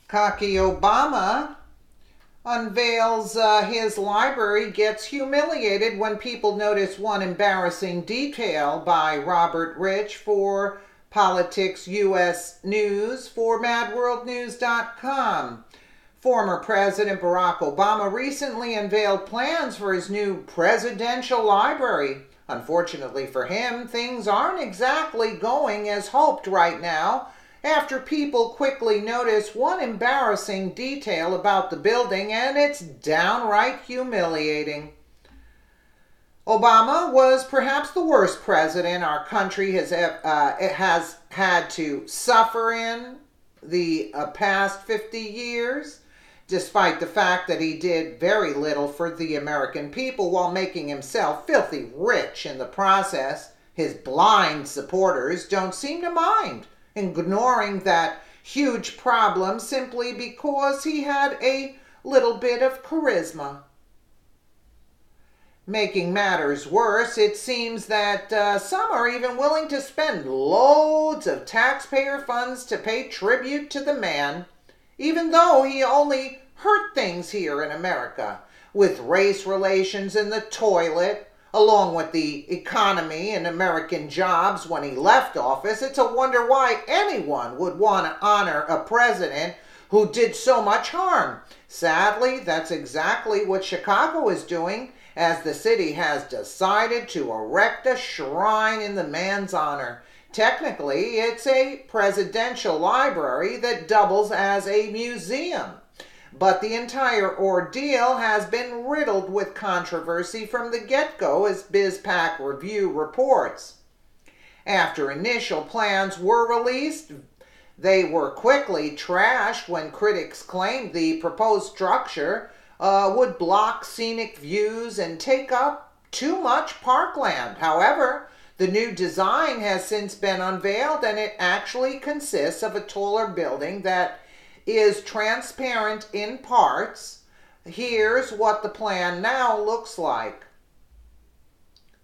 Cocky Obama unveils his library gets humiliated when people notice one embarrassing detail by Robert Rich for Politics US News for MadWorldNews.com. Former President Barack Obama recently unveiled plans for his new presidential library. Unfortunately for him, things aren't exactly going as hoped right now, after people quickly notice one embarrassing detail about the building, and it's downright humiliating. Obama was perhaps the worst president our country has had to suffer in the past 50 years, despite the fact that he did very little for the American people while making himself filthy rich in the process. His blind supporters don't seem to mind, ignoring that huge problem simply because he had a little bit of charisma. Making matters worse, it seems that some are even willing to spend loads of taxpayer funds to pay tribute to the man, even though he only hurt things here in America, with race relations in the toilet, along with the economy and American jobs when he left office. It's a wonder why anyone would want to honor a president who did so much harm. Sadly, that's exactly what Chicago is doing, as the city has decided to erect a shrine in the man's honor. Technically, it's a presidential library that doubles as a museum. But the entire ordeal has been riddled with controversy from the get-go, as BizPac Review reports. After initial plans were released, they were quickly trashed when critics claimed the proposed structure would block scenic views and take up too much parkland. However, the new design has since been unveiled, and it actually consists of a taller building that is transparent in parts. Here's what the plan now looks like.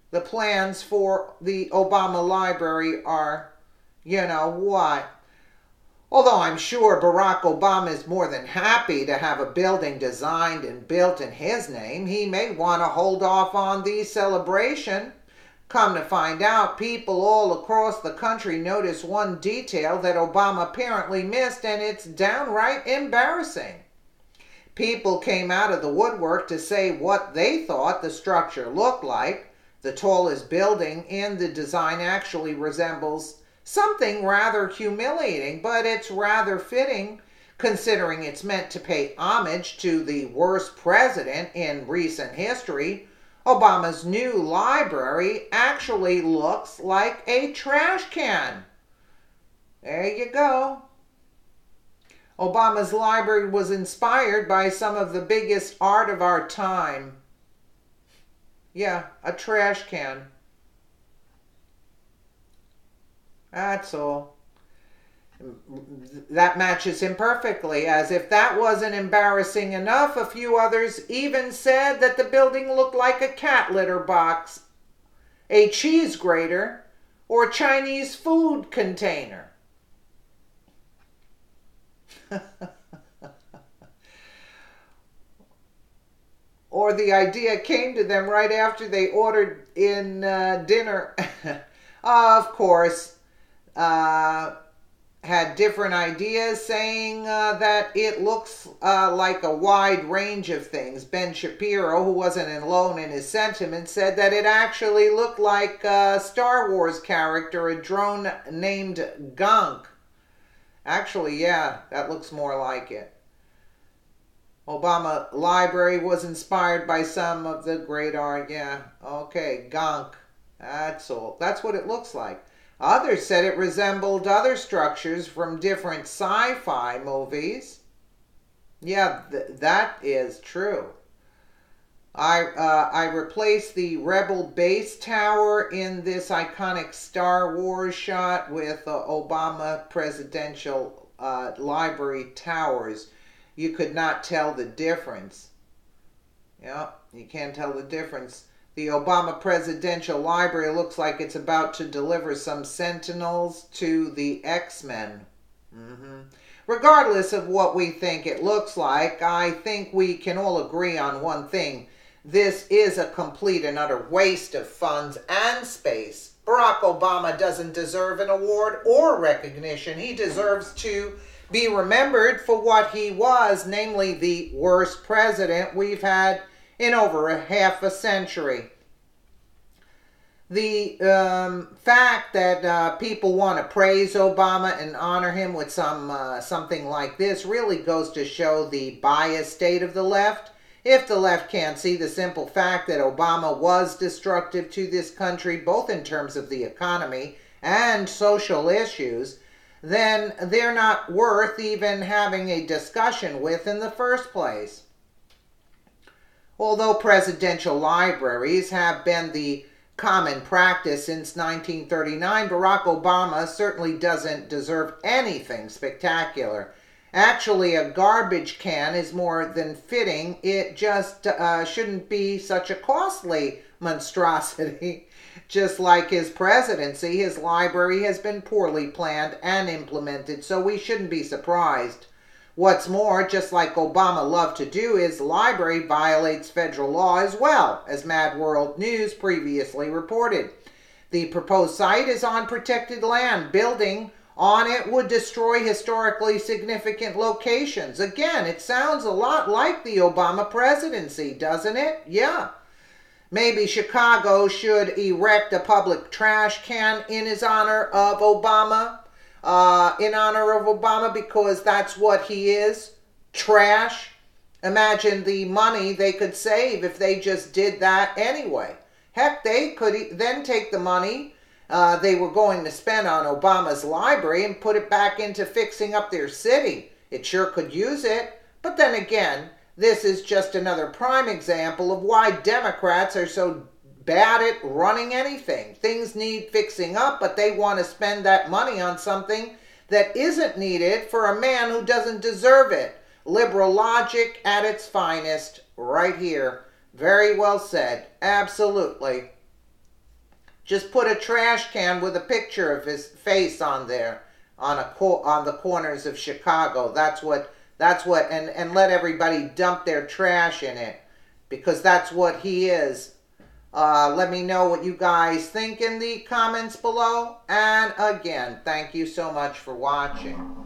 The plans for the Obama Library are, you know what? Although I'm sure Barack Obama is more than happy to have a building designed and built in his name, he may want to hold off on the celebration. Come to find out, people all across the country notice one detail that Obama apparently missed, and it's downright embarrassing. People came out of the woodwork to say what they thought the structure looked like. The tallest building in the design actually resembles something rather humiliating, but it's rather fitting considering it's meant to pay homage to the worst president in recent history. Obama's new library actually looks like a trash can. There you go. Obama's library was inspired by some of the biggest art of our time. Yeah, a trash can. That's all. That matches him perfectly. As if that wasn't embarrassing enough, a few others even said that the building looked like a cat litter box, a cheese grater, or a Chinese food container. Or the idea came to them right after they ordered in dinner. Of course, had different ideas, saying that it looks like a wide range of things. Ben Shapiro, who wasn't alone in his sentiments, said that it actually looked like a Star Wars character, a drone named Gunk. Actually, yeah, that looks more like it. Obama Library was inspired by some of the great art. Yeah, okay, Gunk. That's all. That's what it looks like. Others said it resembled other structures from different sci-fi movies. Yeah, that is true. I replaced the Rebel base tower in this iconic Star Wars shot with Obama presidential library towers. You could not tell the difference. Yeah, you can't tell the difference. The Obama Presidential Library looks like it's about to deliver some sentinels to the X-Men. regardless of what we think it looks like, I think we can all agree on one thing. This is a complete and utter waste of funds and space. Barack Obama doesn't deserve an award or recognition. He deserves to be remembered for what he was, namely the worst president we've had in over a half a century. The fact that people want to praise Obama and honor him with something like this really goes to show the biased state of the left. If the left can't see the simple fact that Obama was destructive to this country, both in terms of the economy and social issues, then they're not worth even having a discussion with in the first place. Although presidential libraries have been the common practice since 1939, Barack Obama certainly doesn't deserve anything spectacular. Actually, a garbage can is more than fitting. It just shouldn't be such a costly monstrosity. Just like his presidency, his library has been poorly planned and implemented, so we shouldn't be surprised. What's more, just like Obama loved to do, his library violates federal law as well, as Mad World News previously reported. The proposed site is on protected land. Building on it would destroy historically significant locations. Again, it sounds a lot like the Obama presidency, doesn't it? Yeah. Maybe Chicago should erect a public trash can in his honor of Obama. Because that's what he is. Trash. Imagine the money they could save if they just did that anyway. Heck, they could then take the money they were going to spend on Obama's library and put it back into fixing up their city. It sure could use it. But then again, this is just another prime example of why Democrats are so bad at running anything. Things need fixing up, but they want to spend that money on something that isn't needed for a man who doesn't deserve it. Liberal logic at its finest, right here. Very well said. Absolutely. Just put a trash can with a picture of his face on there, on the corners of Chicago. That's what, and let everybody dump their trash in it, because that's what he is. Let me know what you guys think in the comments below. And again, thank you so much for watching.